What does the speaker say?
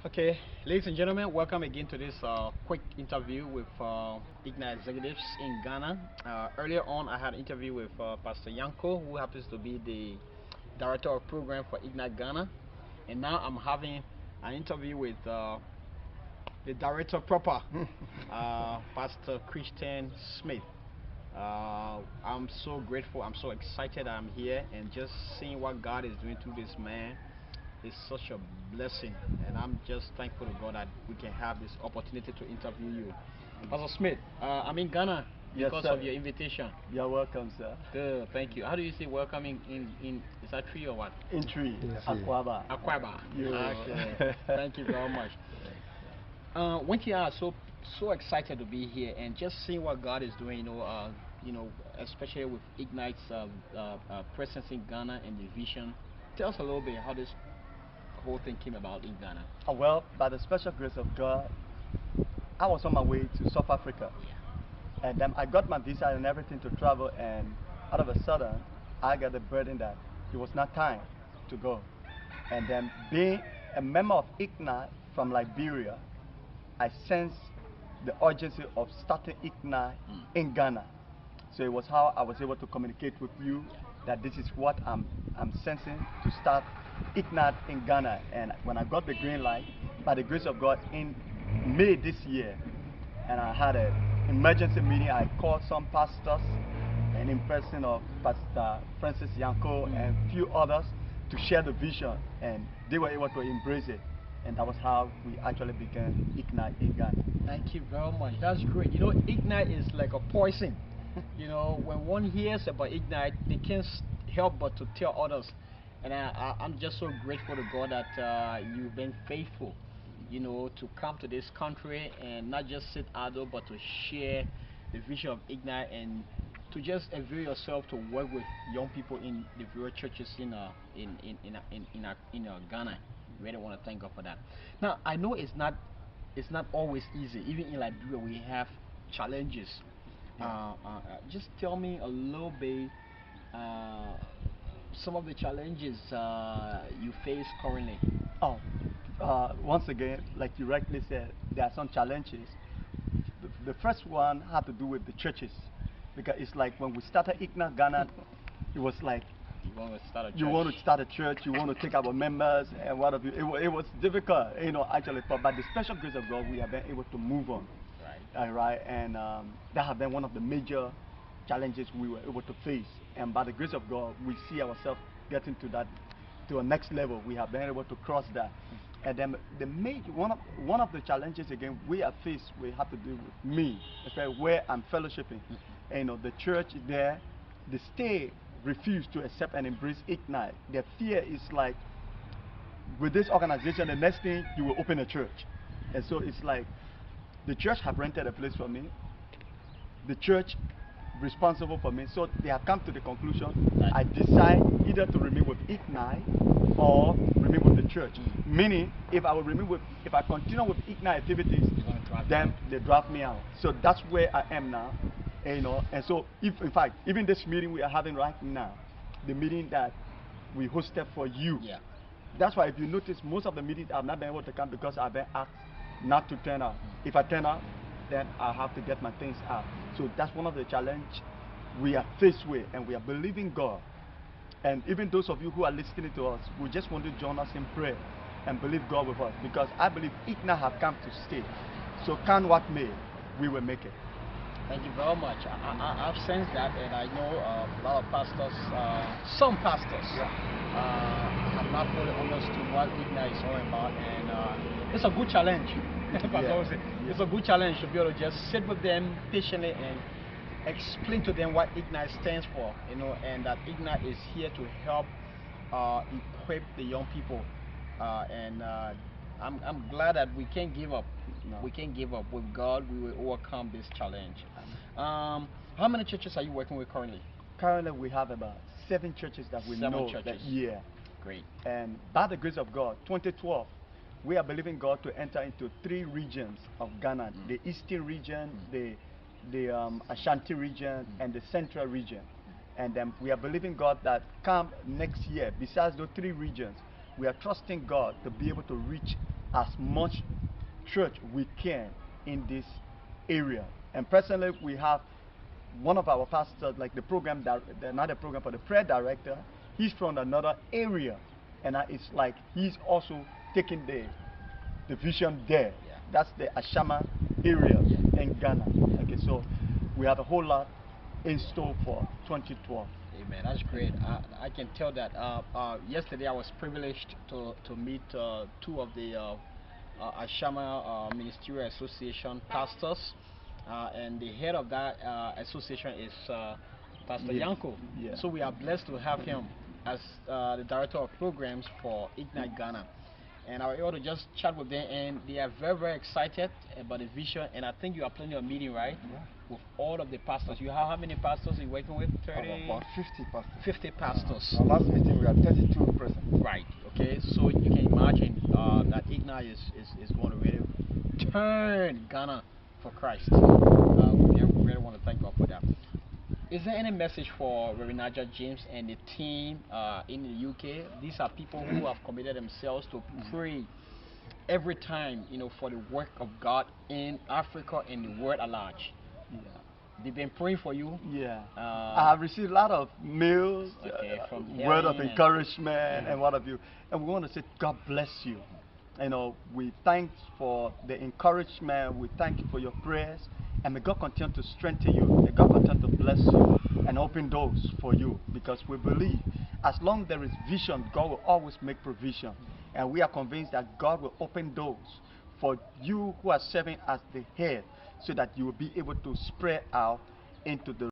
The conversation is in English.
Okay, ladies and gentlemen, welcome again to this quick interview with Ignite executives in Ghana. Earlier on, I had an interview with Pastor Yanko, who happens to be the director of program for Ignite Ghana, and now I'm having an interview with the director proper, Pastor Christian Smith. I'm so grateful. I'm so excited. I'm here and just seeing what God is doing through this man is such a blessing, and I'm just thankful to God that we can have this opportunity to interview you. Pastor Smith, I'm in Ghana Yes, because sir. of your invitation. You're welcome, sir. Good, thank you. How do you say welcoming in is that tree or what? In tree, Tree. Aquaba. Aquaba. You. Okay. Thank you very much. When you are so excited to be here and just seeing what God is doing, especially with Ignite's presence in Ghana and the vision. Tell us a little bit how this whole thing came about in Ghana. Well, by the special grace of God, I was on my way to South Africa. Yeah. And then I got my visa and everything to travel, and all of a sudden, I got the burden that it was not time to go. And then, being a member of Ignite from Liberia, I sensed the urgency of starting Ignite in Ghana. So it was how I was able to communicate with you that this is what I'm sensing to start Ignite in Ghana. And when I got the green light, by the grace of God, in May this year, and I had an emergency meeting. I called some pastors, and in person of Pastor Francis Yanko and few others to share the vision, and they were able to embrace it. And that was how we actually began Ignite in Ghana. Thank you very much. That's great. Ignite is like a poison. When one hears about Ignite, they can't help but to tell others. And I'm just so grateful to God that you've been faithful, to come to this country and not just sit idle, but to share the vision of Ignite and to just avail yourself to work with young people in the various churches in Ghana. Really want to thank God for that. Now I know it's not always easy. Even in Liberia, we have challenges. Just tell me a little bit some of the challenges you face currently. Oh, once again, like you rightly said, there are some challenges. The first one had to do with the churches, because it's like when we started Ignite Ghana, it was like You want to start a church? you want to start a church, you want to take our members, and what have you. It was difficult, actually, but by the special grace of God, we have been able to move on. Right, and that have been one of the major challenges we were able to face. And by the grace of God, we see ourselves getting to a next level. We have been able to cross that. And then the major one of the challenges again we are faced, we have to do with me, especially where I'm fellowshipping. And, the church there, the state refused to accept and embrace Ignite. Their fear is like, with this organization, the next thing you will open a church. And so it's like the church have rented a place for me. The church responsible for me. So they have come to the conclusion I decide either to remain with Ignite or remain with the church. Meaning, if I continue with Ignite activities, then they draft me out. So that's where I am now. And so if in fact even this meeting we are having right now, the meeting that we hosted for you. Yeah. That's why if you notice most of the meetings I've not been able to come because I've been asked not to turn out. If I turn out, then I have to get my things out. So that's one of the challenge we are faced with, and we are believing God. And even those of you who are listening to us, we just want to join us in prayer and believe God with us, because I believe Ignite have come to stay. So come what may, we will make it. Thank you very much. I've sensed that, and I know a lot of pastors, some pastors, have not fully understood what Ignite is all about, and it's a good challenge. It's a good challenge to be able to just sit with them patiently and explain to them what Ignite stands for, and that Ignite is here to help equip the young people, and I'm glad that we can't give up. No. We can't give up. With God, we will overcome this challenge. How many churches are you working with currently? Currently, we have about 7 churches that we know. 7 churches. That year. Great. And by the grace of God, 2012, we are believing God to enter into 3 regions of Ghana: the eastern region, the Ashanti region, and the central region. And we are believing God that come next year, besides those 3 regions, we are trusting God to be able to reach as much church we can in this area. And presently, we have one of our pastors, like the program, another program for the prayer director. He's from another area, and it's like he's also taking the vision there. Yeah. That's the Ashama area in Ghana. Okay, so we have a whole lot in store for 2012. Amen. That's great. I can tell that. Yesterday I was privileged to meet two of the Ashama Ministerial Association pastors, and the head of that association is Pastor Yes. Yanko. Yeah. So we are blessed to have him as the director of programs for Ignite Ghana. And I was able to just chat with them, and they are very, very excited about the vision. And I think you are planning a meeting, right? Yeah. With all of the pastors. You have how many pastors you're working with? 30? About 50 pastors. 50 pastors. Our last meeting we had 32 present. Right. Okay. So you can imagine that Ignite is going to really turn Ghana for Christ. We really want to thank God for that. Is there any message for Reverend Naja James and the team in the UK? These are people who have committed themselves to pray every time, for the work of God in Africa and the world at large. Yeah. They've been praying for you. Yeah. I have received a lot of mails, from word of Helen encouragement and what have you. And we want to say, God bless you. We thank for the encouragement. We thank you for your prayers. And may God continue to strengthen you. May God continue to bless you and open doors for you. Because we believe as long as there is vision, God will always make provision. And we are convinced that God will open doors for you who are serving as the head, so that you will be able to spread out into the